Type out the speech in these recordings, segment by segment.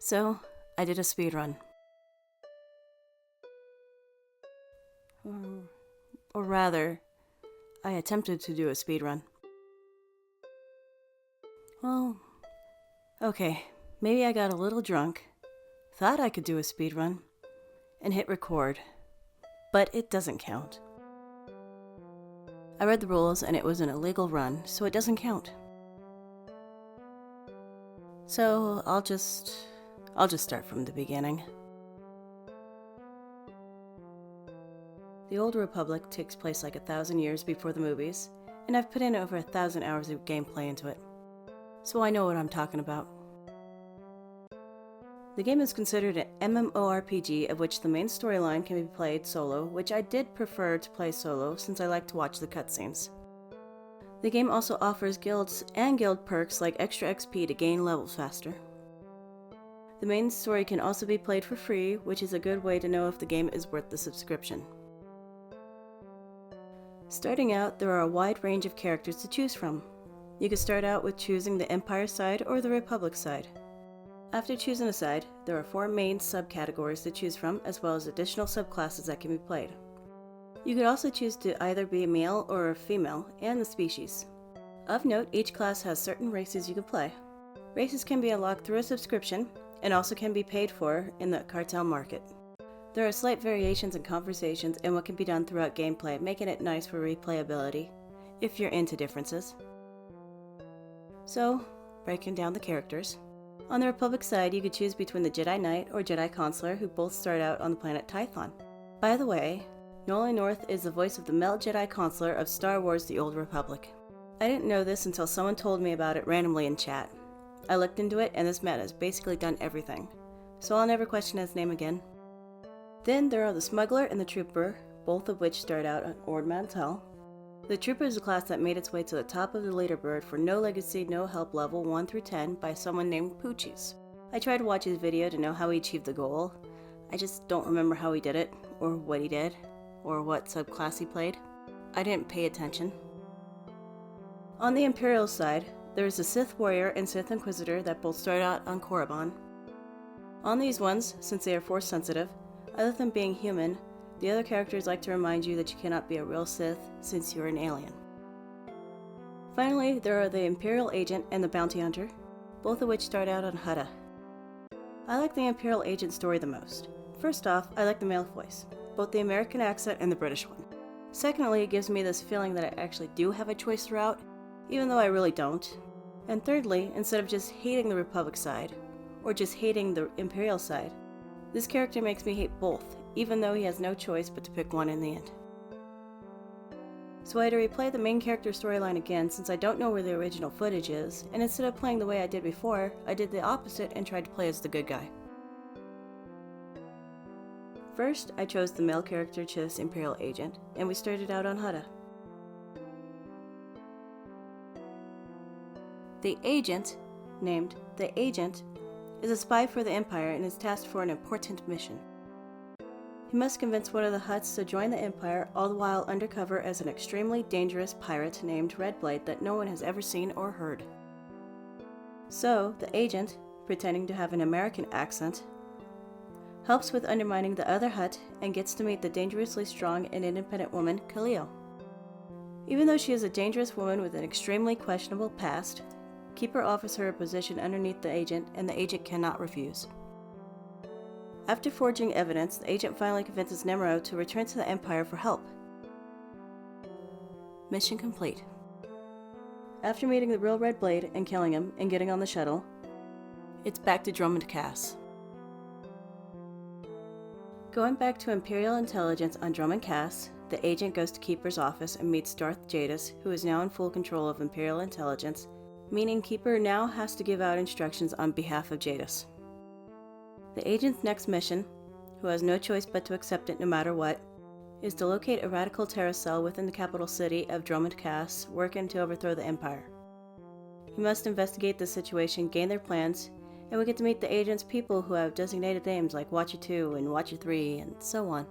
So, I did a speedrun. Or rather, I attempted to do a speedrun. Well, okay, maybe I got a little drunk, thought I could do a speedrun, and hit record, but it doesn't count. I read the rules and it was an illegal run, so it doesn't count. So I'll just start from the beginning. The Old Republic takes place like 1,000 years before the movies, and I've put in over 1,000 hours of gameplay into it, so I know what I'm talking about. The game is considered an MMORPG of which the main storyline can be played solo, which I did prefer to play solo since I like to watch the cutscenes. The game also offers guilds and guild perks like extra XP to gain levels faster. The main story can also be played for free, which is a good way to know if the game is worth the subscription. Starting out, there are a wide range of characters to choose from. You can start out with choosing the Empire side or the Republic side. After choosing a side, there are 4 main subcategories to choose from, as well as additional subclasses that can be played. You could also choose to either be a male or a female, and the species. Of note, each class has certain races you can play. Races can be unlocked through a subscription, and also can be paid for in the cartel market. There are slight variations in conversations and what can be done throughout gameplay, making it nice for replayability, if you're into differences. So, breaking down the characters. On the Republic side, you could choose between the Jedi Knight or Jedi Consular, who both start out on the planet Tython. By the way, Nolan North is the voice of the male Jedi Consular of Star Wars The Old Republic. I didn't know this until someone told me about it randomly in chat. I looked into it and this man has basically done everything, so I'll never question his name again. Then there are the Smuggler and the Trooper, both of which start out on Ord Mantell. The Trooper is a class that made its way to the top of the leaderboard for No Legacy, No Help level 1 through 10 by someone named Poochies. I tried to watch his video to know how he achieved the goal. I just don't remember how he did it, or what he did, or what subclass he played. I didn't pay attention. On the Imperial side, there is a Sith Warrior and Sith Inquisitor that both start out on Korriban. On these ones, since they are Force sensitive, other than being human, the other characters like to remind you that you cannot be a real Sith since you're an alien. Finally, there are the Imperial Agent and the Bounty Hunter, both of which start out on Hutta. I like the Imperial Agent story the most. First off, I like the male voice, both the American accent and the British one. Secondly, it gives me this feeling that I actually do have a choice throughout, even though I really don't. And thirdly, instead of just hating the Republic side, or just hating the Imperial side, this character makes me hate both, even though he has no choice but to pick one in the end. So I had to replay the main character storyline again since I don't know where the original footage is, and instead of playing the way I did before, I did the opposite and tried to play as the good guy. First, I chose the male character Chiss Imperial Agent, and we started out on Hutta. The agent, named the Agent, is a spy for the Empire and is tasked for an important mission. He must convince one of the Hutts to join the Empire, all the while undercover as an extremely dangerous pirate named Redblade that no one has ever seen or heard. So, the agent, pretending to have an American accent, helps with undermining the other Hutt and gets to meet the dangerously strong and independent woman, Khalil. Even though she is a dangerous woman with an extremely questionable past, Keeper offers her a position underneath the agent, and the agent cannot refuse. After forging evidence, the agent finally convinces Nemero to return to the Empire for help. Mission complete. After meeting the real Red Blade and killing him and getting on the shuttle, it's back to Drummond Cass. Going back to Imperial Intelligence on Drummond Cass, the agent goes to Keeper's office and meets Darth Jadis, who is now in full control of Imperial Intelligence, meaning Keeper now has to give out instructions on behalf of Jadis. The agent's next mission, who has no choice but to accept it no matter what, is to locate a radical terror cell within the capital city of Drummond Cass, working to overthrow the Empire. He must investigate the situation, gain their plans, and we get to meet the agent's people who have designated names like Watcher 2 and Watcher 3, and so on.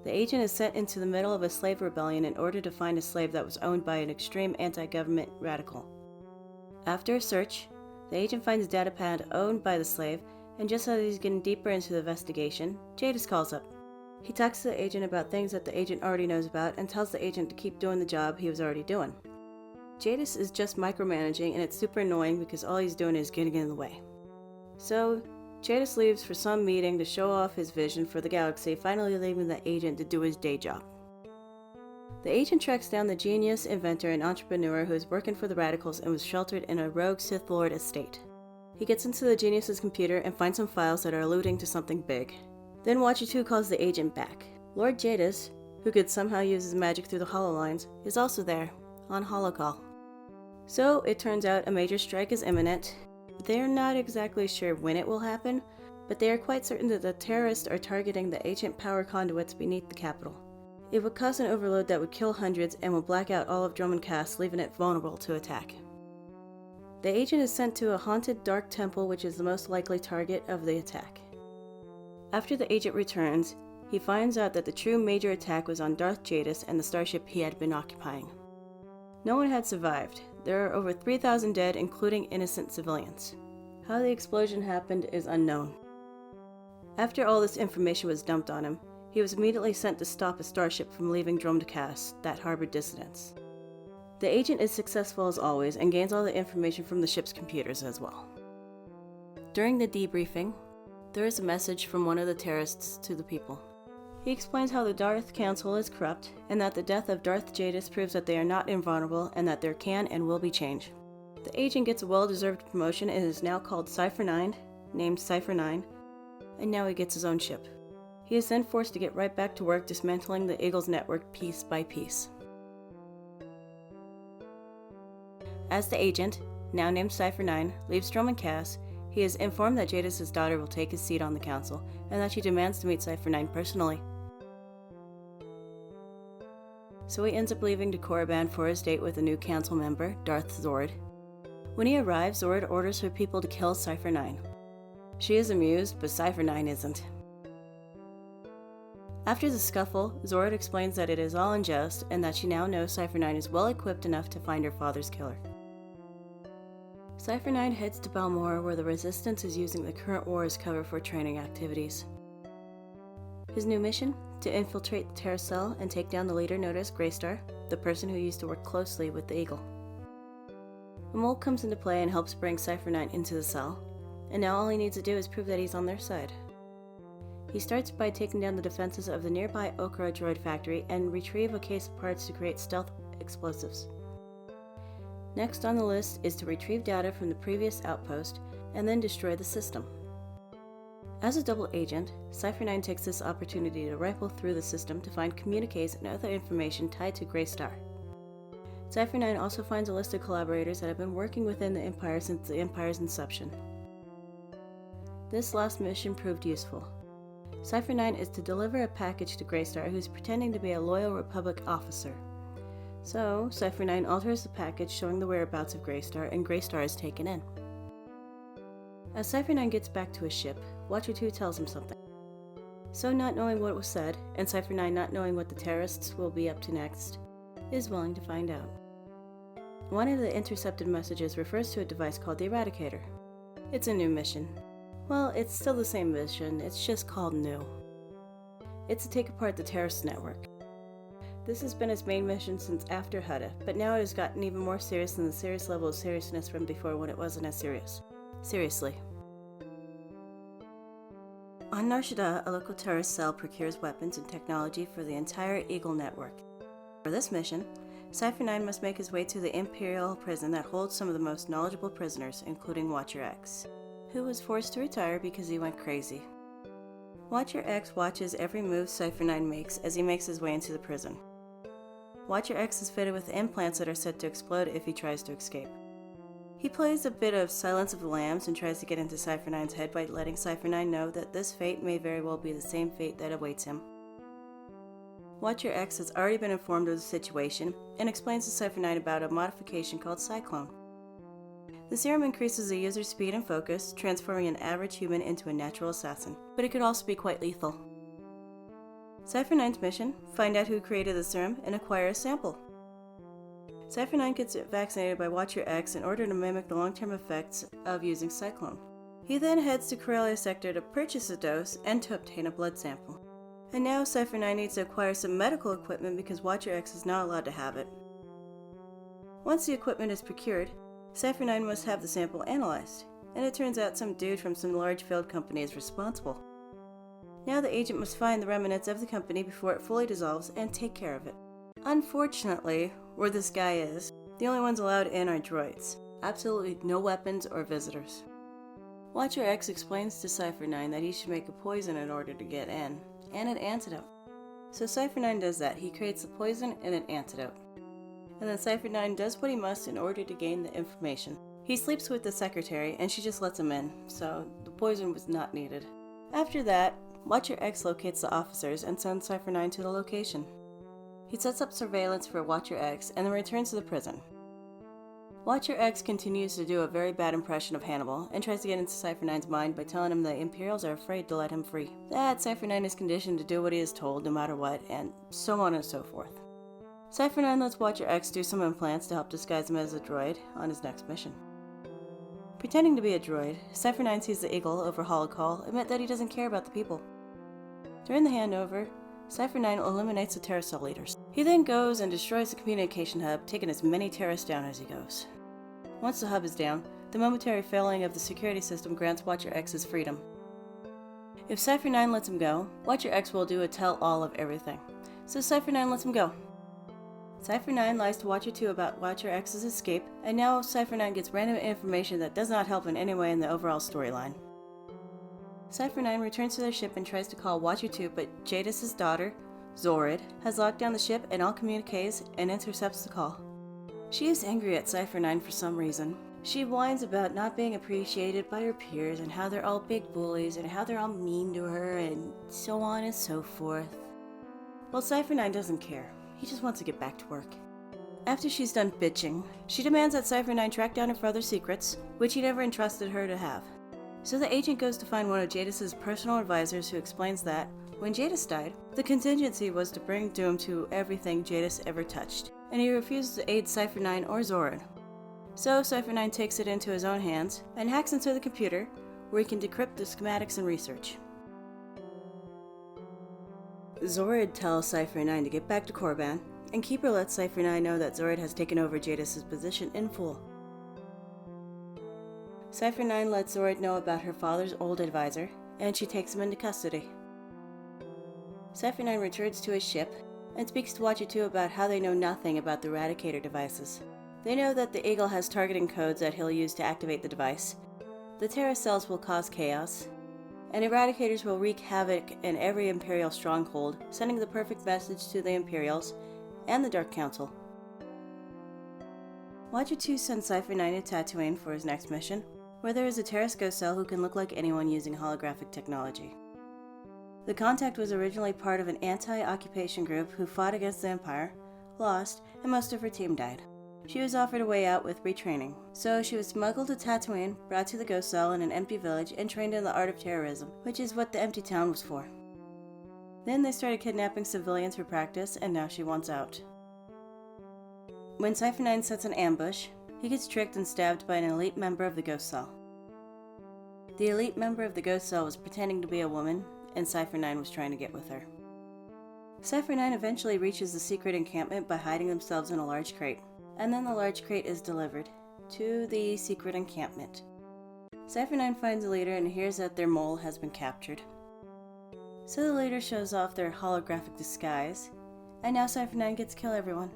The agent is sent into the middle of a slave rebellion in order to find a slave that was owned by an extreme anti-government radical. After a search, The agent finds a data pad owned by the slave, and just as he's getting deeper into the investigation, Jadis calls up. He talks to the agent about things that the agent already knows about and tells the agent to keep doing the job he was already doing. Jadis is just micromanaging, and it's super annoying because all he's doing is getting in the way. So, Jadis leaves for some meeting to show off his vision for the galaxy, finally leaving the agent to do his day job. The agent tracks down the genius, inventor, and entrepreneur who is working for the Radicals and was sheltered in a rogue Sith Lord estate. He gets into the genius's computer and finds some files that are alluding to something big. Then Watcher 2 calls the agent back. Lord Jadis, who could somehow use his magic through the hololines, is also there, on holocall. So, it turns out a major strike is imminent. They're not exactly sure when it will happen, but they are quite certain that the terrorists are targeting the ancient power conduits beneath the capital. It would cause an overload that would kill hundreds and will black out all of Drummond Cass, leaving it vulnerable to attack. The agent is sent to a haunted dark temple, which is the most likely target of the attack. After the agent returns, he finds out that the true major attack was on Darth Jadis and the starship he had been occupying. No one had survived. There are over 3,000 dead, including innocent civilians. How the explosion happened is unknown. After all this information was dumped on him, he was immediately sent to stop a starship from leaving Drummond Cass that harbored dissidents. The agent is successful as always and gains all the information from the ship's computers as well. During the debriefing, there is a message from one of the terrorists to the people. He explains how the Darth Council is corrupt, and that the death of Darth Jadis proves that they are not invulnerable and that there can and will be change. The agent gets a well-deserved promotion and is now called Cypher 9, named Cypher 9, and now he gets his own ship. He is then forced to get right back to work dismantling the Eagles network piece by piece. As the agent, now named Cypher 9, leaves Drummond Cass, he is informed that Jadis' daughter will take his seat on the council, and that she demands to meet Cypher 9 personally. So he ends up leaving to Korriban for his date with a new council member, Darth Zord. When he arrives, Zord orders her people to kill Cypher 9. She is amused, but Cypher 9 isn't. After the scuffle, Zord explains that it is all in jest, and that she now knows Cypher 9 is well equipped enough to find her father's killer. Cypher 9 heads to Balmora, where the Resistance is using the current war as cover for training activities. His new mission? To infiltrate the Terra Cell and take down the leader known as Greystar, the person who used to work closely with the Eagle. A mole comes into play and helps bring Cypher 9 into the cell, and now all he needs to do is prove that he's on their side. He starts by taking down the defenses of the nearby Okra droid factory and retrieve a case of parts to create stealth explosives. Next on the list is to retrieve data from the previous outpost and then destroy the system. As a double agent, Cypher 9 takes this opportunity to rifle through the system to find communiques and other information tied to Greystar. Cypher 9 also finds a list of collaborators that have been working within the Empire since the Empire's inception. This last mission proved useful. Cypher 9 is to deliver a package to Greystar, who's pretending to be a loyal Republic officer. So, Cypher 9 alters the package showing the whereabouts of Greystar, and Greystar is taken in. As Cypher 9 gets back to his ship, Watcher 2 tells him something. So, not knowing what was said, and Cypher 9 not knowing what the terrorists will be up to next, is willing to find out. One of the intercepted messages refers to a device called the Eradicator. It's a new mission. Well, it's still the same mission, it's just called new. It's to take apart the terrorist network. This has been his main mission since after Hutta, but now it has gotten even more serious than the serious level of seriousness from before when it wasn't as serious. Seriously. On Nar Shaddaa, a local terrorist cell procures weapons and technology for the entire Eagle network. For this mission, Cypher 9 must make his way to the Imperial prison that holds some of the most knowledgeable prisoners, including Watcher X, who was forced to retire because he went crazy. Watcher X watches every move Cypher 9 makes as he makes his way into the prison. Watcher X is fitted with implants that are set to explode if he tries to escape. He plays a bit of Silence of the Lambs and tries to get into Cypher 9's head by letting Cypher 9 know that this fate may very well be the same fate that awaits him. Watcher X has already been informed of the situation and explains to Cypher 9 about a modification called Cyclone. The serum increases the user's speed and focus, transforming an average human into a natural assassin, but it could also be quite lethal. Cypher 9's mission: find out who created the serum and acquire a sample. Cypher 9 gets vaccinated by Watcher X in order to mimic the long-term effects of using Cyclone. He then heads to Corellia Sector to purchase a dose and to obtain a blood sample. And now Cypher 9 needs to acquire some medical equipment because Watcher X is not allowed to have it. Once the equipment is procured, Cypher 9 must have the sample analyzed, and it turns out some dude from some large failed company is responsible. Now the agent must find the remnants of the company before it fully dissolves and take care of it. Unfortunately, where this guy is, the only ones allowed in are droids. Absolutely no weapons or visitors. Watcher X explains to Cypher 9 that he should make a poison in order to get in, and an antidote. So Cypher 9 does that. He creates the poison and an antidote. And then Cypher 9 does what he must in order to gain the information. He sleeps with the secretary and she just lets him in, so the poison was not needed. After that, Watcher X locates the officers and sends Cypher 9 to the location. He sets up surveillance for Watcher X and then returns to the prison. Watcher X continues to do a very bad impression of Hannibal and tries to get into Cypher 9's mind by telling him the Imperials are afraid to let him free. That Cypher 9 is conditioned to do what he is told no matter what, and so on and so forth. Cypher 9 lets Watcher X do some implants to help disguise him as a droid on his next mission. Pretending to be a droid, Cypher 9 sees the Eagle over Holocall admit that he doesn't care about the people. During the handover, Cypher 9 eliminates the terrorist cell leaders. He then goes and destroys the communication hub, taking as many terrorists down as he goes. Once the hub is down, the momentary failing of the security system grants Watcher X his freedom. If Cypher 9 lets him go, Watcher X will do a tell-all of everything. So Cypher 9 lets him go. Cypher 9 lies to Watcher 2 about Watcher X's escape, and now Cypher 9 gets random information that does not help in any way in the overall storyline. Cypher 9 returns to their ship and tries to call Watcher 2, but Jadis' daughter, Zorid, has locked down the ship and all communiques and intercepts the call. She is angry at Cypher 9 for some reason. She whines about not being appreciated by her peers and how they're all big bullies and how they're all mean to her and so on and so forth. Well, Cypher 9 doesn't care. He just wants to get back to work. After she's done bitching, she demands that Cypher 9 track down her father's secrets, which he never entrusted her to have. So the agent goes to find one of Jadis' personal advisors who explains that, when Jadis died, the contingency was to bring doom to everything Jadis ever touched, and he refuses to aid Cypher 9 or Zorid. So Cypher 9 takes it into his own hands and hacks into the computer, where he can decrypt the schematics and research. Zorid tells Cypher 9 to get back to Korriban, and Keeper lets Cypher 9 know that Zorid has taken over Jadis' position in full. Cypher 9 lets Zorid know about her father's old advisor, and she takes him into custody. Cypher 9 returns to his ship, and speaks to Watcher 2 about how they know nothing about the Eradicator devices. They know that the Eagle has targeting codes that he'll use to activate the device. The Terra cells will cause chaos, and Eradicators will wreak havoc in every Imperial stronghold, sending the perfect message to the Imperials and the Dark Council. Watcher 2 sends Cypher 9 to Tatooine for his next mission, where there is a Terrace Ghost Cell who can look like anyone using holographic technology. The Contact was originally part of an anti-occupation group who fought against the Empire, lost, and most of her team died. She was offered a way out with retraining, so she was smuggled to Tatooine, brought to the Ghost Cell in an empty village, and trained in the art of terrorism, which is what the empty town was for. Then they started kidnapping civilians for practice, and now she wants out. When Cypher 9 sets an ambush, he gets tricked and stabbed by an elite member of the Ghost Cell. The elite member of the Ghost Cell was pretending to be a woman, and Cypher 9 was trying to get with her. Cypher 9 eventually reaches the secret encampment by hiding themselves in a large crate, and then the large crate is delivered to the secret encampment. Cypher 9 finds the leader and hears that their mole has been captured. So the leader shows off their holographic disguise, and now Cypher 9 gets to kill everyone.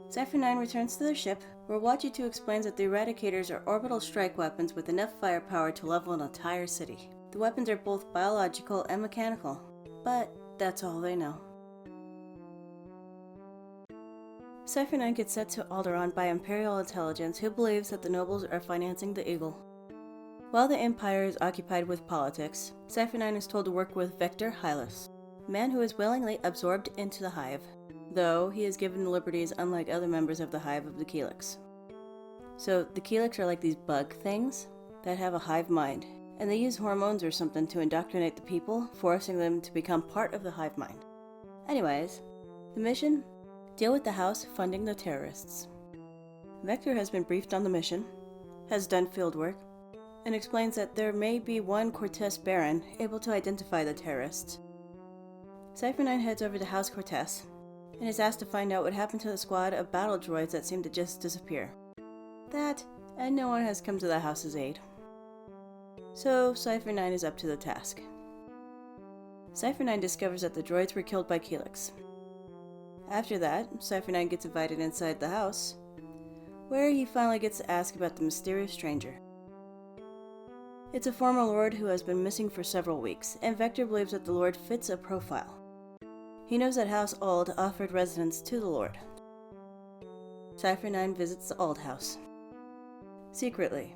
Cypher 9 returns to their ship, where Watcher 2 explains that the Eradicators are orbital strike weapons with enough firepower to level an entire city. The weapons are both biological and mechanical, but that's all they know. Cypher 9 gets sent to Alderaan by Imperial intelligence, who believes that the nobles are financing the Eagle. While the Empire is occupied with politics, Cypher 9 is told to work with Vector Hylas, a man who is willingly absorbed into the Hive, though he is given liberties unlike other members of the Hive of the Keelix. So the Keelix are like these bug things that have a hive mind, and they use hormones or something to indoctrinate the people, forcing them to become part of the hive mind. Anyways, the mission Deal with the house funding the terrorists. Vector has been briefed on the mission, has done field work, and explains that there may be one Cortez Baron able to identify the terrorists. Cypher 9 heads over to House Cortez and is asked to find out what happened to the squad of battle droids that seemed to just disappear. That, and no one has come to the house's aid. So Cypher 9 is up to the task. Cypher 9 discovers that the droids were killed by Helix. After that, Cypher 9 gets invited inside the house, where he finally gets to ask about the mysterious stranger. It's a former Lord who has been missing for several weeks, and Vector believes that the Lord fits a profile. He knows that House Ald offered residence to the Lord. Cypher 9 visits the Ald house. Secretly.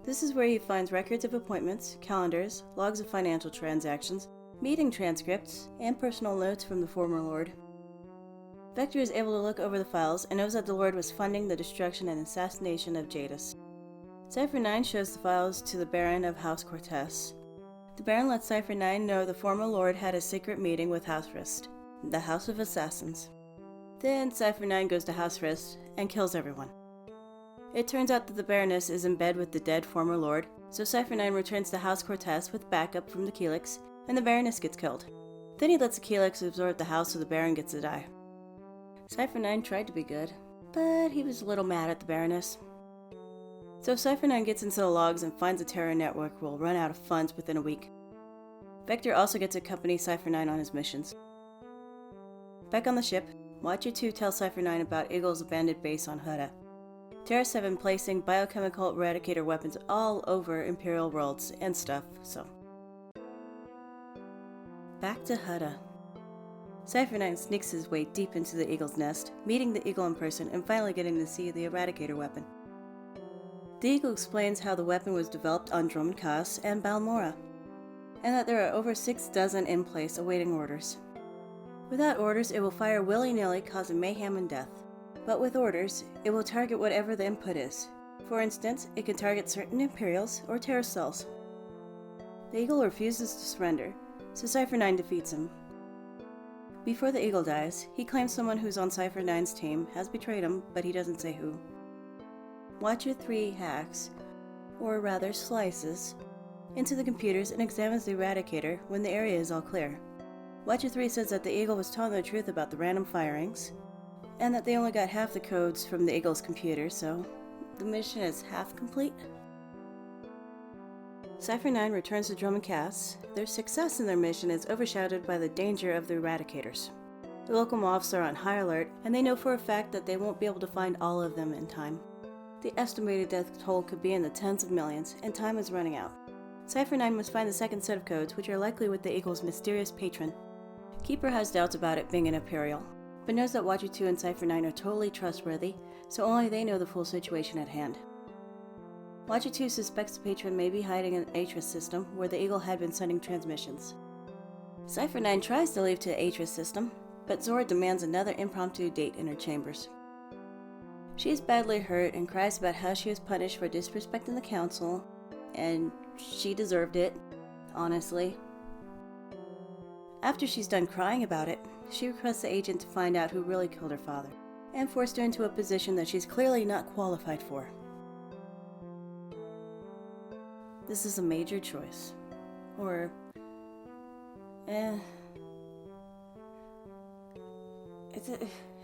This is where he finds records of appointments, calendars, logs of financial transactions, meeting transcripts, and personal notes from the former Lord. Vector is able to look over the files and knows that the Lord was funding the destruction and assassination of Jadis. Cypher 9 shows the files to the Baron of House Cortez. The Baron lets Cypher 9 know the former Lord had a secret meeting with House Rist, the House of Assassins. Then Cypher 9 goes to House Rist and kills everyone. It turns out that the Baroness is in bed with the dead former Lord, so Cypher 9 returns to House Cortez with backup from the Helix, and the Baroness gets killed. Then he lets the Helix absorb the house so the Baron gets to die. Cypher 9 tried to be good, but he was a little mad at the Baroness. So Cypher 9 gets into the logs and finds the terror network will run out of funds within a week. Vector also gets to accompany Cypher 9 on his missions. Back on the ship, Watcher 2 tells Cypher 9 about Eagle's abandoned base on Hutta. Terrorists have been placing biochemical eradicator weapons all over Imperial worlds and stuff, so. Back to Hutta. Cypher 9 sneaks his way deep into the Eagle's nest, meeting the Eagle in person and finally getting to see the eradicator weapon. The Eagle explains how the weapon was developed on Dromund Kaas and Balmora, and that there are over 6 dozen in place awaiting orders. Without orders, it will fire willy-nilly, causing mayhem and death. But with orders, it will target whatever the input is. For instance, it can target certain Imperials or terrorist cells. The Eagle refuses to surrender, so Cypher 9 defeats him. Before the Eagle dies, he claims someone who's on Cypher 9's team has betrayed him, but he doesn't say who. Watcher 3 hacks, or rather slices, into the computers and examines the eradicator when the area is all clear. Watcher 3 says that the Eagle was telling the truth about the random firings, and that they only got half the codes from the Eagle's computer, so the mission is half complete. Cypher 9 returns to Dromund Kaas. Their success in their mission is overshadowed by the danger of the eradicators. The local mobs are on high alert, and they know for a fact that they won't be able to find all of them in time. The estimated death toll could be in the tens of millions, and time is running out. Cypher 9 must find the second set of codes, which are likely with the Eagle's mysterious patron. Keeper has doubts about it being an Imperial, but knows that Watcher 2 and Cypher 9 are totally trustworthy, so only they know the full situation at hand. Watcher 2 suspects the patron may be hiding in the Atris system, where the Eagle had been sending transmissions. Cypher 9 tries to leave to the Atris system, but Zora demands another impromptu date in her chambers. She is badly hurt and cries about how she was punished for disrespecting the council, and she deserved it, honestly. After she's done crying about it, she requests the agent to find out who really killed her father, and forced her into a position that she's clearly not qualified for. This is a major choice. Or, it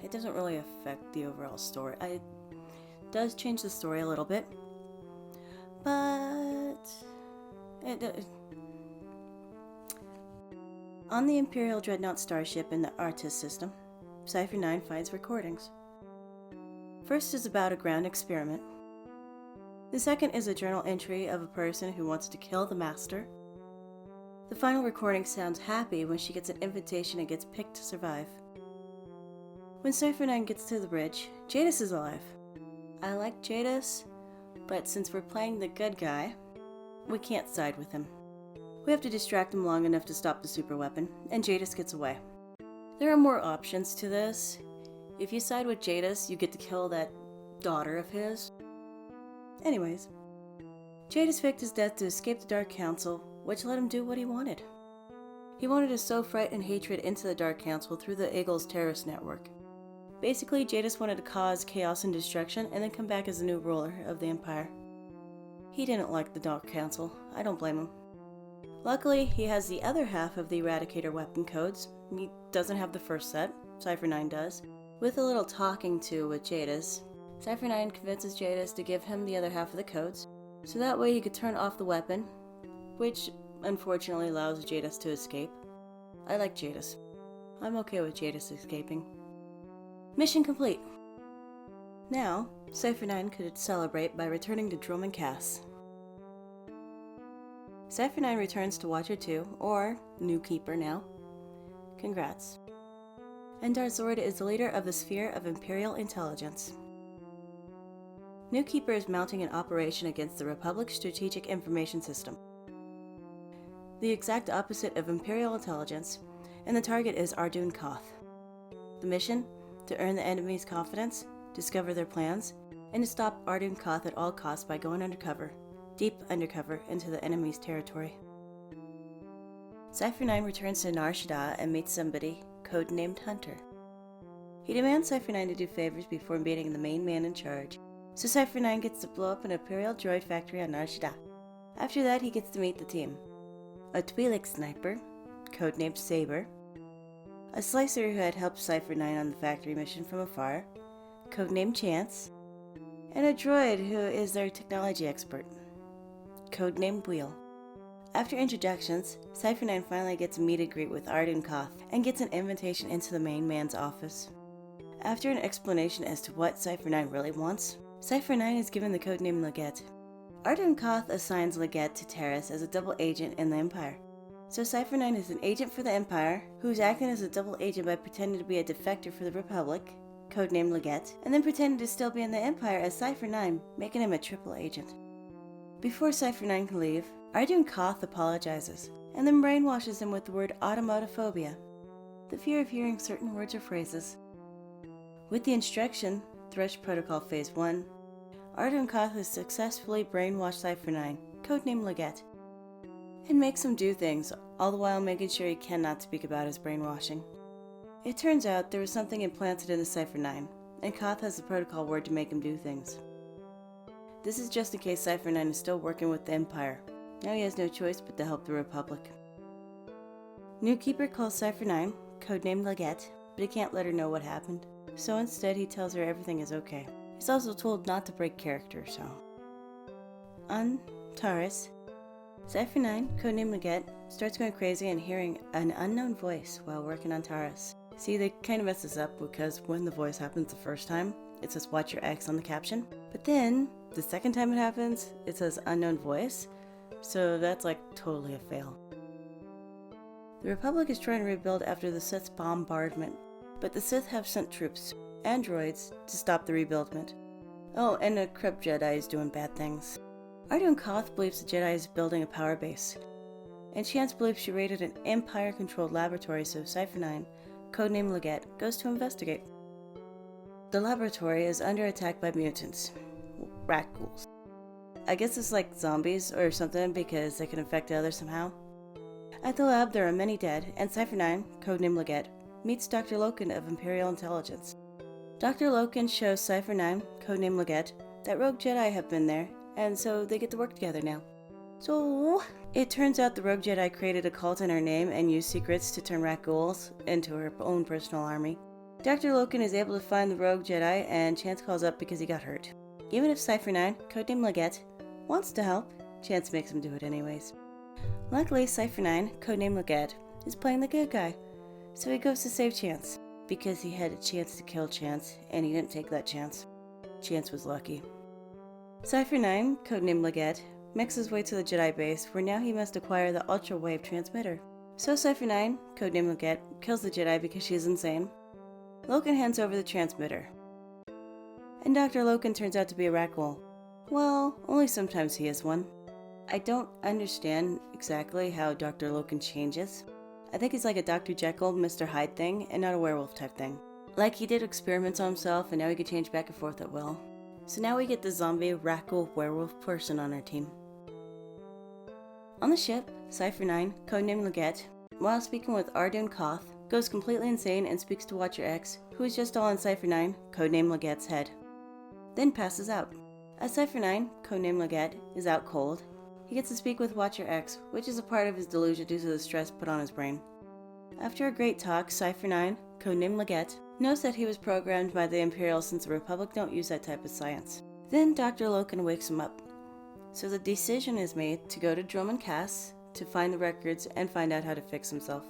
doesn't really affect the overall story. It does change the story a little bit, but on the Imperial Dreadnought starship in the Artis system, Cypher 9 finds recordings. First is about a ground experiment. The second is a journal entry of a person who wants to kill the Master. The final recording sounds happy when she gets an invitation and gets picked to survive. When Cypher 9 gets to the bridge, Jadis is alive. I like Jadis, but since we're playing the good guy, we can't side with him. We have to distract him long enough to stop the super weapon, and Jadis gets away. There are more options to this. If you side with Jadis, you get to kill that daughter of his. Anyways, Jadis faked his death to escape the Dark Council, which let him do what he wanted. He wanted to sow fright and hatred into the Dark Council through the Eagle's terrorist network. Basically, Jadis wanted to cause chaos and destruction and then come back as the new ruler of the Empire. He didn't like the Dark Council. I don't blame him. Luckily, he has the other half of the Eradicator weapon codes. He doesn't have the first set, Cypher 9 does. With a little talking to with Jadis, Cypher 9 convinces Jadis to give him the other half of the codes, so that way he could turn off the weapon, which unfortunately allows Jadis to escape. I like Jadis. I'm okay with Jadis escaping. Mission complete. Now, Cypher 9 could celebrate by returning to Drum and Cass. Cypher 9 returns to Watcher 2, or New Keeper now. Congrats. And Darzord is the leader of the Sphere of Imperial Intelligence. New Keeper is mounting an operation against the Republic's Strategic Information System, the exact opposite of Imperial Intelligence, and the target is Ardun Koth. The mission? To earn the enemy's confidence, discover their plans, and to stop Ardun Koth at all costs by going undercover, deep undercover, into the enemy's territory. Cypher 9 returns to Nar Shaddaa and meets somebody, codenamed Hunter. He demands Cypher 9 to do favors before meeting the main man in charge, so Cypher 9 gets to blow up an Imperial droid factory on Nar Shaddaa. After that, he gets to meet the team. A Twi'lek sniper, codenamed Saber, a slicer who had helped Cypher 9 on the factory mission from afar, codenamed Chance, and a droid who is their technology expert, codenamed Wheel. After introductions, Cypher 9 finally gets a meet and greet with Ardun Koth and gets an invitation into the main man's office. After an explanation as to what Cypher 9 really wants, Cypher 9 is given the codename Leggett. Ardun Koth assigns Leggett to Terrace as a double agent in the Empire. So Cypher 9 is an agent for the Empire, who's acting as a double agent by pretending to be a defector for the Republic, codenamed Leggett, and then pretending to still be in the Empire as Cypher 9, making him a triple agent. Before Cypher 9 can leave, Ardun Koth apologizes, and then brainwashes him with the word automotophobia, the fear of hearing certain words or phrases. With the instruction, Thresh Protocol Phase 1, Ardun Koth has successfully brainwashed Cypher 9, codenamed Leggett, and makes him do things, all the while making sure he cannot speak about his brainwashing. It turns out there was something implanted in the Cypher 9, and Koth has the protocol word to make him do things. This is just in case Cypher 9 is still working with the Empire. Now he has no choice but to help the Republic. New Keeper calls Cypher 9, codenamed Leggett, but he can't let her know what happened, so instead he tells her everything is okay. He's also told not to break character, so. On Taurus, Cypher 9, codenamed Leggett, starts going crazy and hearing an unknown voice while working on Taurus. See, they kind of mess this up because when the voice happens the first time, it says watch your X on the caption. But then, the second time it happens, it says unknown voice, so that's like totally a fail. The Republic is trying to rebuild after the Sith's bombardment, but the Sith have sent troops, and droids, to stop the rebuildment. Oh, and a corrupt Jedi is doing bad things. Ardun Koth believes the Jedi is building a power base, and Chance believes she raided an Empire-controlled laboratory, so Cypher 9, codenamed Leggett, goes to investigate. The laboratory is under attack by mutants, rat ghouls. I guess it's like zombies or something because they can infect others somehow. At the lab there are many dead, and Cypher 9, codenamed Leggett, meets Dr. Loken of Imperial Intelligence. Dr. Loken shows Cypher 9, codenamed Leggett, that rogue Jedi have been there, and so they get to work together now. So, it turns out the rogue Jedi created a cult in her name and used secrets to turn rat ghouls into her own personal army. Dr. Loken is able to find the rogue Jedi, and Chance calls up because he got hurt. Even if Cypher 9, codenamed Leggett, wants to help, Chance makes him do it anyways. Luckily, Cypher 9, codenamed Leggett, is playing the good guy, so he goes to save Chance, because he had a chance to kill Chance, and he didn't take that chance. Chance was lucky. Cypher 9, codenamed Leggett, makes his way to the Jedi base, where now he must acquire the ultra-wave transmitter. So Cypher 9, codenamed Leggett, kills the Jedi because she is insane. Loken hands over the transmitter. And Dr. Loken turns out to be a rat ghoul. Well, only sometimes he is one. I don't understand exactly how Dr. Loken changes. I think he's like a Dr. Jekyll, Mr. Hyde thing, and not a werewolf type thing. Like he did experiments on himself, and now he can change back and forth at will. So now we get the zombie, rat ghoul, werewolf person on our team. On the ship, Cypher 9, codenamed Leggett, while speaking with Ardun Koth, goes completely insane and speaks to Watcher X, who is just all in Cypher 9, codename Legette's head. Then passes out. As Cypher 9, codename Legette, is out cold, he gets to speak with Watcher X, which is a part of his delusion due to the stress put on his brain. After a great talk, Cypher 9, codename Legette, knows that he was programmed by the Imperials since the Republic don't use that type of science. Then Dr. Loken wakes him up. So the decision is made to go to Drummond Cass to find the records and find out how to fix himself.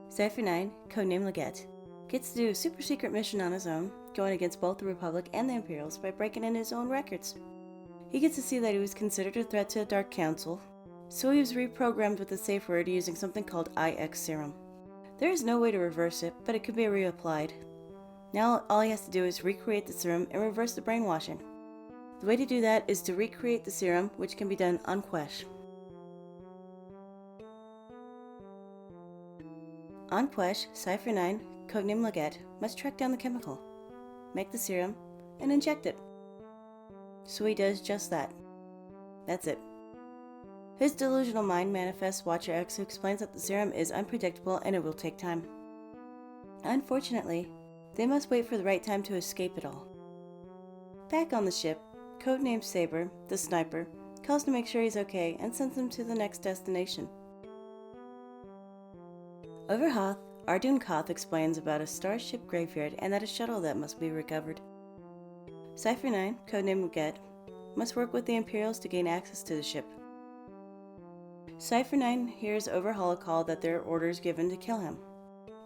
Cypher 9, codename Legette, gets to do a super secret mission on his own, going against both the Republic and the Imperials by breaking in his own records. He gets to see that he was considered a threat to the Dark Council, so he was reprogrammed with a safe word using something called IX Serum. There is no way to reverse it, but it could be reapplied. Now all he has to do is recreate the serum and reverse the brainwashing. The way to do that is to recreate the serum, which can be done on Quesh. On Quesh, Cypher 9, codename Legette, must track down the chemical, make the serum, and inject it. So he does just that. That's it. His delusional mind manifests Watcher X, who explains that the serum is unpredictable and it will take time. Unfortunately, they must wait for the right time to escape it all. Back on the ship, codenamed Saber, the sniper, calls to make sure he's okay and sends him to the next destination. Over Hoth, Ardun Koth explains about a starship graveyard and that a shuttle that must be recovered. Cypher 9, codename Legette, must work with the Imperials to gain access to the ship. Cypher 9 hears over Holocall that there are orders given to kill him.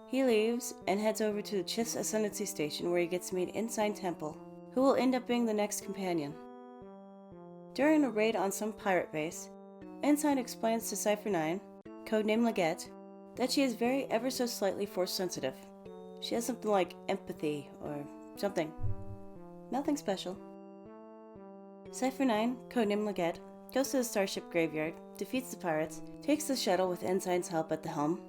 He leaves and heads over to the Chiss Ascendancy Station where he gets to meet Ensign Temple, who will end up being the next companion. During a raid on some pirate base, Ensign explains to Cypher 9, codename Legette, that she is very ever so slightly force sensitive. She has something like empathy or something. Nothing special. Cypher 9, codename Legette, goes to the starship graveyard, defeats the pirates, takes the shuttle with Ensign's help at the helm,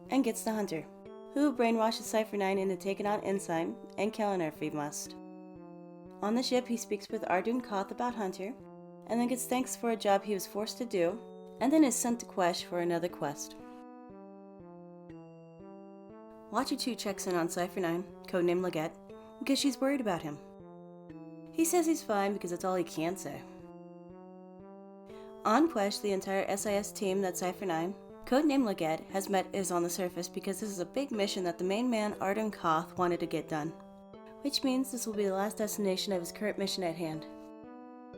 and gets the Hunter, who brainwashes Cypher 9 into taking on Ensign and killing her if he must. On the ship, he speaks with Ardun Koth about Hunter, and then gets thanks for a job he was forced to do, and then is sent to Quesh for another quest. Watcher 2 checks in on Cypher 9, codename Legette, because she's worried about him. He says he's fine because that's all he can say. On Quesh, the entire SIS team that Cypher 9, codename Legette, has met is on the surface because this is a big mission that the main man, Ardun Koth, wanted to get done. Which means this will be the last destination of his current mission at hand.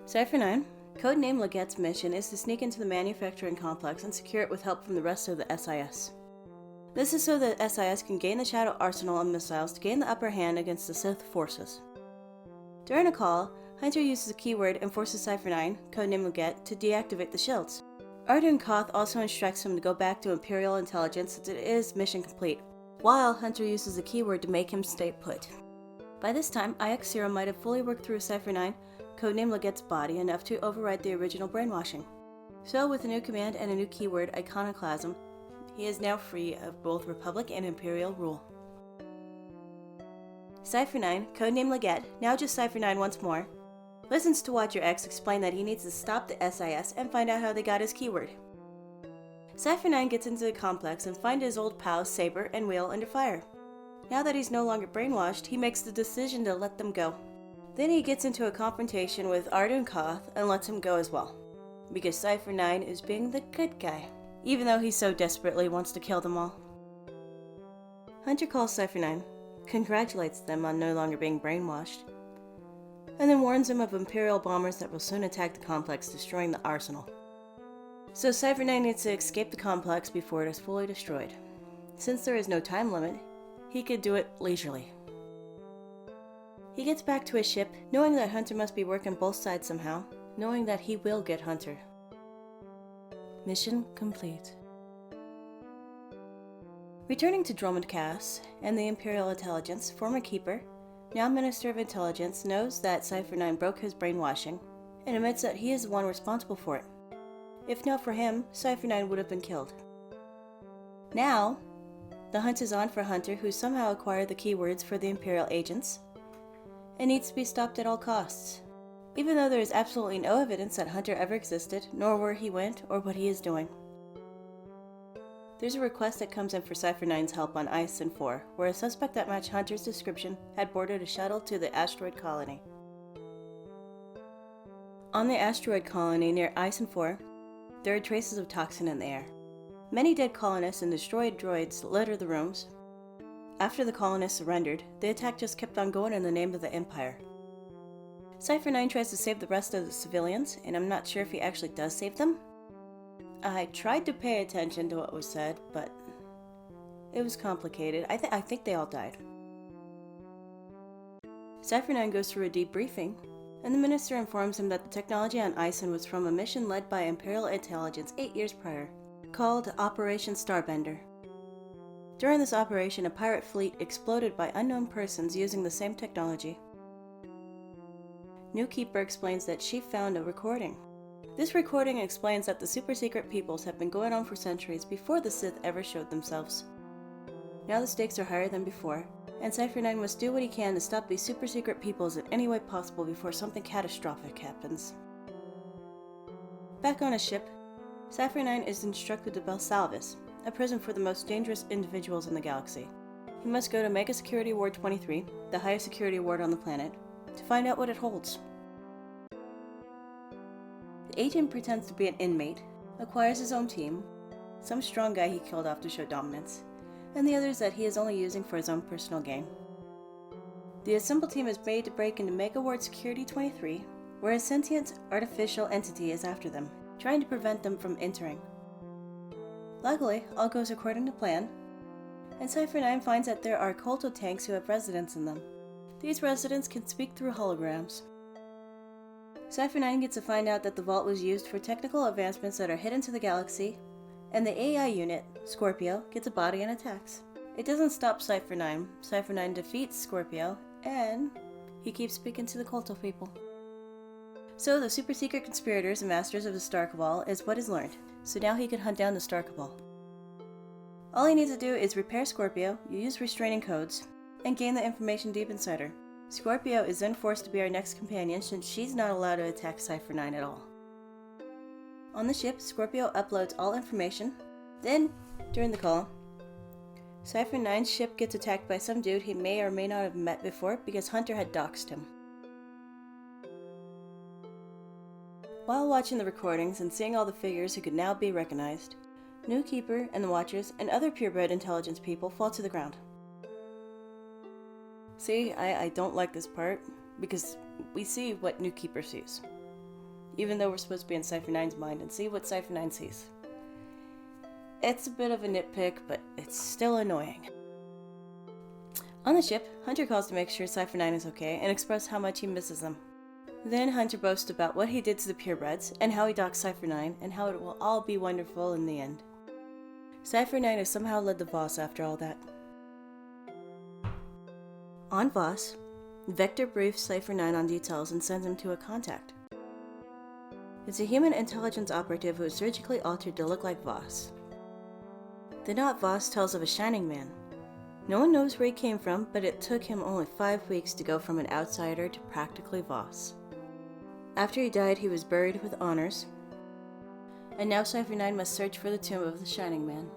Cypher 9, codename Legette's mission is to sneak into the manufacturing complex and secure it with help from the rest of the SIS. This is so that SIS can gain the Shadow Arsenal and missiles to gain the upper hand against the Sith forces. During a call, Hunter uses a keyword and forces Cypher 9, codename Legette, to deactivate the shields. Ardun Koth also instructs him to go back to Imperial Intelligence since it is mission complete, while Hunter uses a keyword to make him stay put. By this time, IX Serum might have fully worked through Cypher 9, codename Legette's body enough to override the original brainwashing. So with a new command and a new keyword, Iconoclasm, he is now free of both Republic and Imperial rule. Cypher 9, codename Legette, now just Cypher 9 once more, listens to Watcher X explain that he needs to stop the SIS and find out how they got his keyword. Cypher 9 gets into the complex and finds his old pals Saber and Wheel under fire. Now that he's no longer brainwashed, he makes the decision to let them go. Then he gets into a confrontation with Ardun Koth and lets him go as well, because Cypher 9 is being the good guy, even though he so desperately wants to kill them all. Hunter calls Cypher 9, congratulates them on no longer being brainwashed, and then warns them of Imperial bombers that will soon attack the complex, destroying the arsenal. So Cypher 9 needs to escape the complex before it is fully destroyed. Since there is no time limit, he could do it leisurely. He gets back to his ship, knowing that Hunter must be working both sides somehow, knowing that he will get Hunter. Mission complete. Returning to Drummond Cass and the Imperial Intelligence, former Keeper, now Minister of Intelligence, knows that Cypher 9 broke his brainwashing and admits that he is the one responsible for it. If not for him, Cypher 9 would have been killed. Now, the hunt is on for Hunter, who somehow acquired the keywords for the Imperial agents, and needs to be stopped at all costs, even though there is absolutely no evidence that Hunter ever existed, nor where he went, or what he is doing. There's a request that comes in for Cypher 9's help on Ison 4, where a suspect that matched Hunter's description had boarded a shuttle to the asteroid colony. On the asteroid colony near Ison 4, there are traces of toxin in the air. Many dead colonists and destroyed droids litter the rooms. After the colonists surrendered, the attack just kept on going in the name of the Empire. Cypher 9 tries to save the rest of the civilians, and I'm not sure if he actually does save them. I tried to pay attention to what was said, but it was complicated. I think they all died. Cypher 9 goes through a debriefing, and the minister informs him that the technology on Ison was from a mission led by Imperial Intelligence 8 years prior, called Operation Starbender. During this operation, a pirate fleet exploded by unknown persons using the same technology. New Keeper explains that she found a recording. This recording explains that the super-secret peoples have been going on for centuries before the Sith ever showed themselves. Now the stakes are higher than before, and Cypher 9 must do what he can to stop these super-secret peoples in any way possible before something catastrophic happens. Back on his ship, Cypher 9 is instructed to Belsalvis, a prison for the most dangerous individuals in the galaxy. He must go to Mega Security Ward 23, the highest security ward on the planet, to find out what it holds. The agent pretends to be an inmate, acquires his own team, some strong guy he killed off to show dominance, and the others that he is only using for his own personal gain. The assembled team is made to break into Mega Ward Security 23, where a sentient, artificial entity is after them, trying to prevent them from entering. Luckily, all goes according to plan, and Cypher 9 finds that there are Kolto tanks who have residents in them. These residents can speak through holograms. Cypher 9 gets to find out that the vault was used for technical advancements that are hidden to the galaxy, and the AI unit, Scorpio, gets a body and attacks. It doesn't stop Cypher 9. Cypher 9 defeats Scorpio, and he keeps speaking to the Kolto people. So the super-secret conspirators and masters of the Star Cabal is what is learned, so now he can hunt down the Star Cabal. All he needs to do is repair Scorpio, use restraining codes, and gain the information deep inside her. Scorpio is then forced to be our next companion since she's not allowed to attack Cypher 9 at all. On the ship, Scorpio uploads all information. Then, during the call, Cypher 9's ship gets attacked by some dude he may or may not have met before because Hunter had doxed him. While watching the recordings and seeing all the figures who could now be recognized, New Keeper and the Watchers and other purebred intelligence people fall to the ground. See, I don't like this part, because we see what New Keeper sees. Even though we're supposed to be in Cypher 9's mind and see what Cypher 9 sees. It's a bit of a nitpick, but it's still annoying. On the ship, Hunter calls to make sure Cypher 9 is okay and expresses how much he misses them. Then Hunter boasts about what he did to the purebreds, and how he docked Cypher 9, and how it will all be wonderful in the end. Cypher 9 has somehow led the Voss after all that. On Voss, Vector briefs Cypher 9 on details and sends him to a contact. It's a human intelligence operative who is surgically altered to look like Voss. The Not Voss tells of a Shining Man. No one knows where he came from, but it took him only 5 weeks to go from an outsider to practically Voss. After he died, he was buried with honors, and now Cypher 9 must search for the tomb of the Shining Man.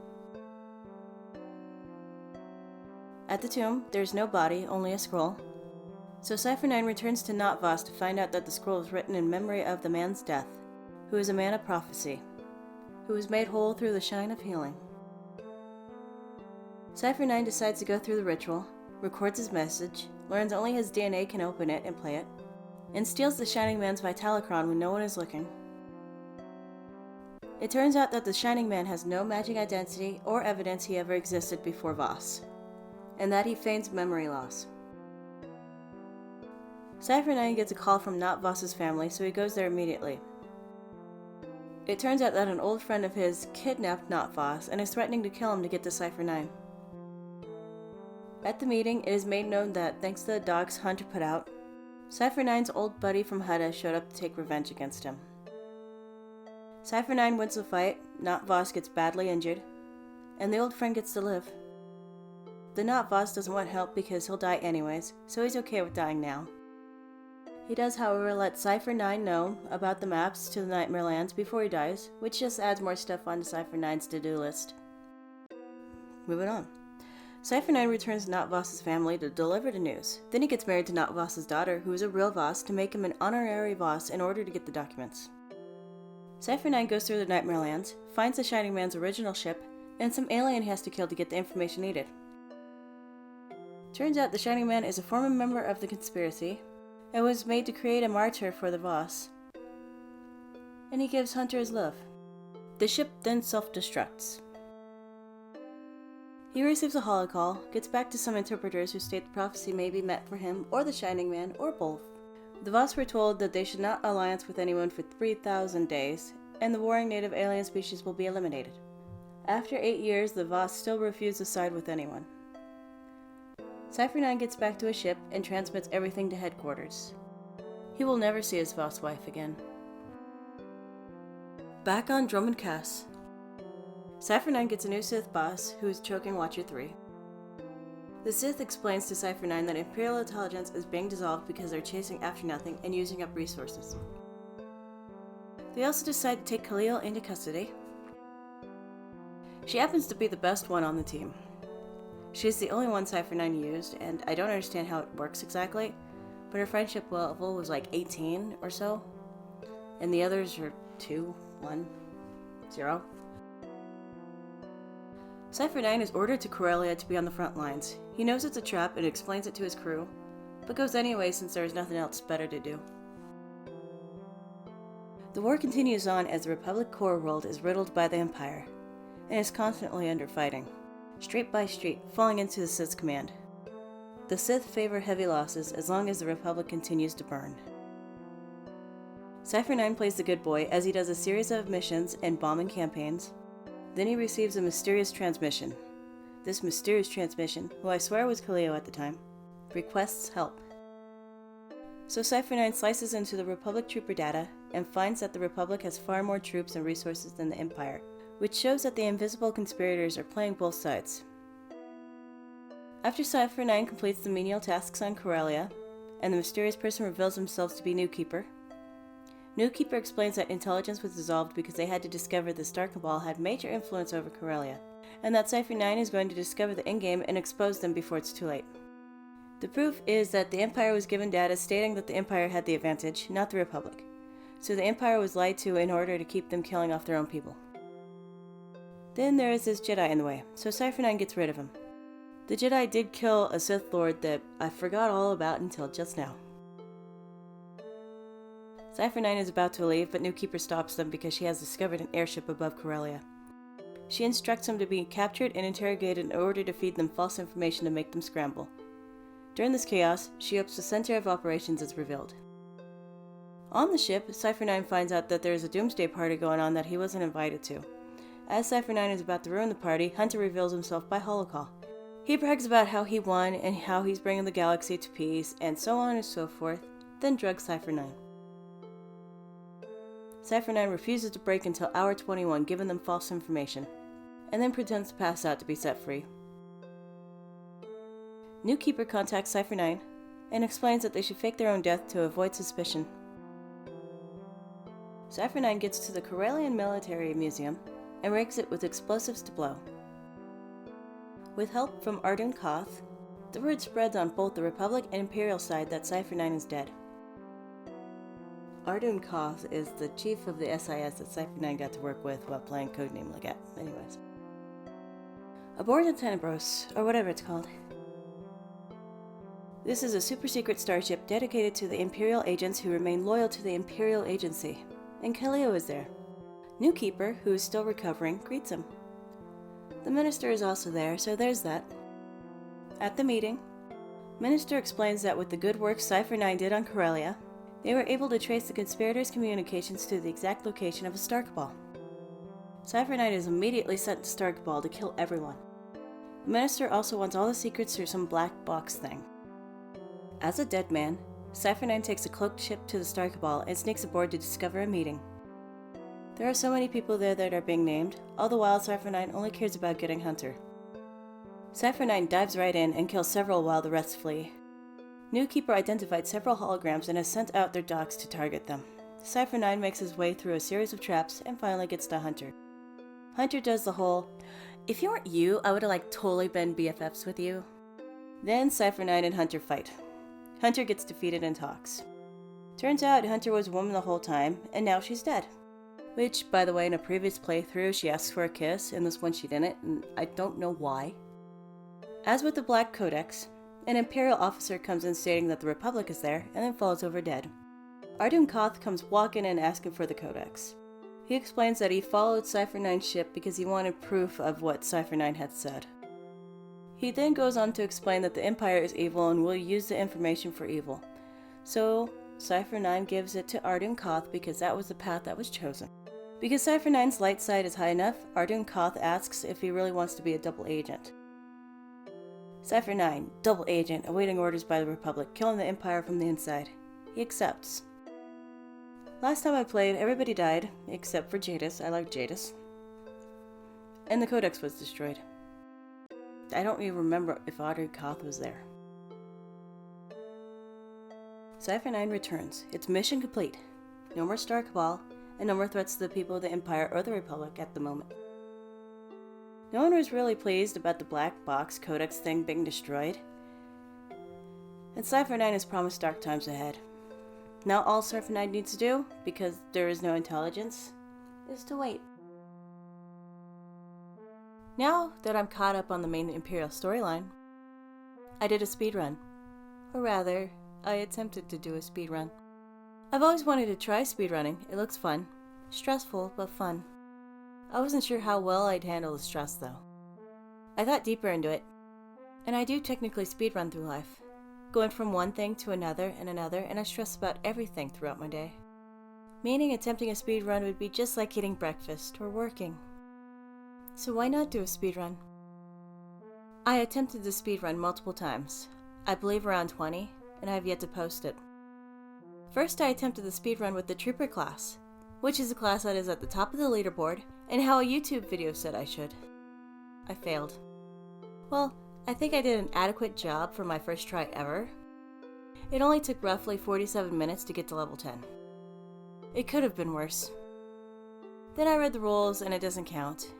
At the tomb, there is no body, only a scroll. So Cypher 9 returns to Not Voss to find out that the scroll is written in memory of the man's death, who is a man of prophecy, who was made whole through the shine of healing. Cypher 9 decides to go through the ritual, records his message, learns only his DNA can open it and play it, and steals the Shining Man's Vitalocron when no one is looking. It turns out that the Shining Man has no magic identity or evidence he ever existed before Voss, and that he feigns memory loss. Cypher 9 gets a call from Not Voss's family, so he goes there immediately. It turns out that an old friend of his kidnapped Not Voss and is threatening to kill him to get to Cypher 9. At the meeting, it is made known that, thanks to the dogs Hunter put out, Cypher 9's old buddy from Hutta showed up to take revenge against him. Cypher 9 wins the fight, Not Voss gets badly injured, and the old friend gets to live. The Not Voss doesn't want help because he'll die anyways, so he's okay with dying now. He does, however, let Cypher 9 know about the maps to the Nightmare Lands before he dies, which just adds more stuff onto Cypher 9's to-do list. moving on. Cypher 9 returns to Not Voss's family to deliver the news. Then he gets married to Not Voss's daughter, who is a real Voss, to make him an honorary Voss in order to get the documents. Cypher 9 goes through the Nightmare Lands, finds the Shining Man's original ship, and some alien he has to kill to get the information needed. Turns out the Shining Man is a former member of the conspiracy, and was made to create a martyr for the Voss, and he gives Hunter his love. The ship then self-destructs. He receives a holocall, gets back to some interpreters who state the prophecy may be met for him or the Shining Man, or both. The Voss were told that they should not alliance with anyone for 3,000 days, and the warring native alien species will be eliminated. After 8 years, the Voss still refuse to side with anyone. Cypher 9 gets back to his ship and transmits everything to headquarters. He will never see his Voss wife again. Back on Drummond Cass. Cypher 9 gets a new Sith boss, who is choking Watcher 3. The Sith explains to Cypher 9 that Imperial intelligence is being dissolved because they're chasing after nothing and using up resources. They also decide to take Khalil into custody. She happens to be the best one on the team. She's the only one Cypher 9 used, and I don't understand how it works exactly, but her friendship level was like 18 or so, and the others are 2, 1, 0. Cypher 9 is ordered to Corellia to be on the front lines. He knows it's a trap and explains it to his crew, but goes anyway since there is nothing else better to do. The war continues on as the Republic core world is riddled by the Empire, and is constantly under fighting, street by street, falling into the Sith's command. The Sith favor heavy losses as long as the Republic continues to burn. Cypher 9 plays the good boy as he does a series of missions and bombing campaigns. Then he receives a mysterious transmission. This mysterious transmission, who I swear was Khalil at the time, requests help. So Cypher 9 slices into the Republic trooper data and finds that the Republic has far more troops and resources than the Empire, which shows that the invisible conspirators are playing both sides. After Cypher 9 completes the menial tasks on Corellia, and the mysterious person reveals himself to be Newkeeper, Newkeeper explains that intelligence was dissolved because they had to discover the Star Cabal had major influence over Corellia, and that Cypher 9 is going to discover the endgame and expose them before it's too late. The proof is that the Empire was given data stating that the Empire had the advantage, not the Republic, so the Empire was lied to in order to keep them killing off their own people. Then there is this Jedi in the way, so Cypher 9 gets rid of him. The Jedi did kill a Sith Lord that I forgot all about until just now. Cypher 9 is about to leave, but Newkeeper stops them because she has discovered an airship above Corellia. She instructs him to be captured and interrogated in order to feed them false information to make them scramble. During this chaos, she hopes the center of operations is revealed. On the ship, Cypher 9 finds out that there is a doomsday party going on that he wasn't invited to. As Cypher 9 is about to ruin the party, Hunter reveals himself by holocall. He brags about how he won and how he's bringing the galaxy to peace, and so on and so forth, then drugs Cypher 9. Cypher 9 refuses to break until hour 21, giving them false information, and then pretends to pass out to be set free. Newkeeper contacts Cypher 9 and explains that they should fake their own death to avoid suspicion. Cypher 9 gets to the Corellian Military Museum and rigs it with explosives to blow. With help from Ardun Koth, the word spreads on both the Republic and Imperial side that Cypher 9 is dead. Ardun Koth is the chief of the SIS that Cypher 9 got to work with while playing Codename Legat. Anyways. Aboard the Tenebros, or whatever it's called. This is a super secret starship dedicated to the Imperial agents who remain loyal to the Imperial Agency, and Khalil is there. Newkeeper, who is still recovering, greets him. The Minister is also there, so there's that. At the meeting, Minister explains that with the good work Cypher 9 did on Corellia, they were able to trace the conspirators' communications to the exact location of a Star Cabal. Cypher 9 is immediately sent to Star Cabal to kill everyone. The Minister also wants all the secrets through some black box thing. As a dead man, Cypher 9 takes a cloaked ship to the Star Cabal and sneaks aboard to discover a meeting. There are so many people there that are being named, all the while Cypher 9 only cares about getting Hunter. Cypher 9 dives right in and kills several while the rest flee. Newkeeper identified several holograms and has sent out their dogs to target them. Cypher 9 makes his way through a series of traps and finally gets to Hunter. Hunter does the whole, If you weren't you, I would have totally been BFFs with you. Then Cypher 9 and Hunter fight. Hunter gets defeated and talks. Turns out Hunter was a woman the whole time, and now she's dead. Which, by the way, in a previous playthrough, she asks for a kiss, and this one she didn't, and I don't know why. As with the Black Codex, an Imperial officer comes in stating that the Republic is there, and then falls over dead. Ardun Koth comes walking in asking for the Codex. He explains that he followed Cypher 9's ship because he wanted proof of what Cypher 9 had said. He then goes on to explain that the Empire is evil and will use the information for evil. So, Cypher 9 gives it to Ardun Koth because that was the path that was chosen. Because Cypher 9's light side is high enough, Ardun Koth asks if he really wants to be a double agent. Cypher 9, double agent, awaiting orders by the Republic, killing the Empire from the inside. He accepts. Last time I played, everybody died, except for Jadis. I like Jadis. And the Codex was destroyed. I don't even remember if Ardun Koth was there. Cypher 9 returns. Its mission complete. No more Star Cabal, and no more threats to the people of the Empire or the Republic at the moment. No one was really pleased about the black box Codex thing being destroyed. And Cypher 9 has promised dark times ahead. Now all Cypher 9 needs to do, because there is no intelligence, is to wait. Now that I'm caught up on the main Imperial storyline, I did a speedrun. Or rather, I attempted to do a speedrun. I've always wanted to try speedrunning. It looks fun. Stressful, but fun. I wasn't sure how well I'd handle the stress though. I thought deeper into it, and I do technically speedrun through life, going from one thing to another, and I stress about everything throughout my day. Meaning attempting a speedrun would be just like eating breakfast or working. So why not do a speedrun? I attempted the speedrun multiple times, I believe around 20, and I have yet to post it. First I attempted the speedrun with the Trooper class, which is a class that is at the top of the leaderboard, and how a YouTube video said I should. I failed. Well, I think I did an adequate job for my first try ever. It only took roughly 47 minutes to get to level 10. It could have been worse. Then I read the rules and it doesn't count.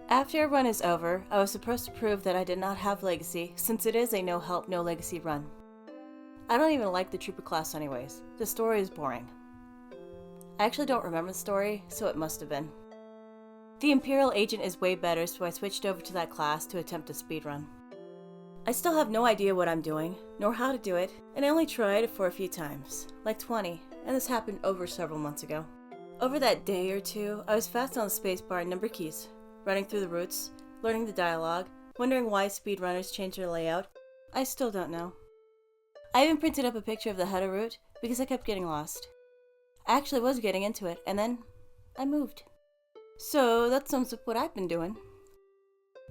After a run is over, I was supposed to prove that I did not have legacy, since it is a no help, no legacy run. I don't even like the Trooper class anyways. The story is boring. I actually don't remember the story, so it must have been. The Imperial Agent is way better, so I switched over to that class to attempt a speedrun. I still have no idea what I'm doing, nor how to do it, and I only tried for a few times, like 20, and this happened over several months ago. Over that day or two, I was fast on the spacebar and number keys, running through the routes, learning the dialogue, wondering why speedrunners change their layout. I still don't know. I even printed up a picture of the Hutta route because I kept getting lost. I actually was getting into it, and then I moved. So that sums up what I've been doing.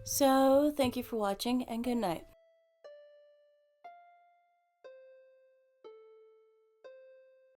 So thank you for watching, and good night.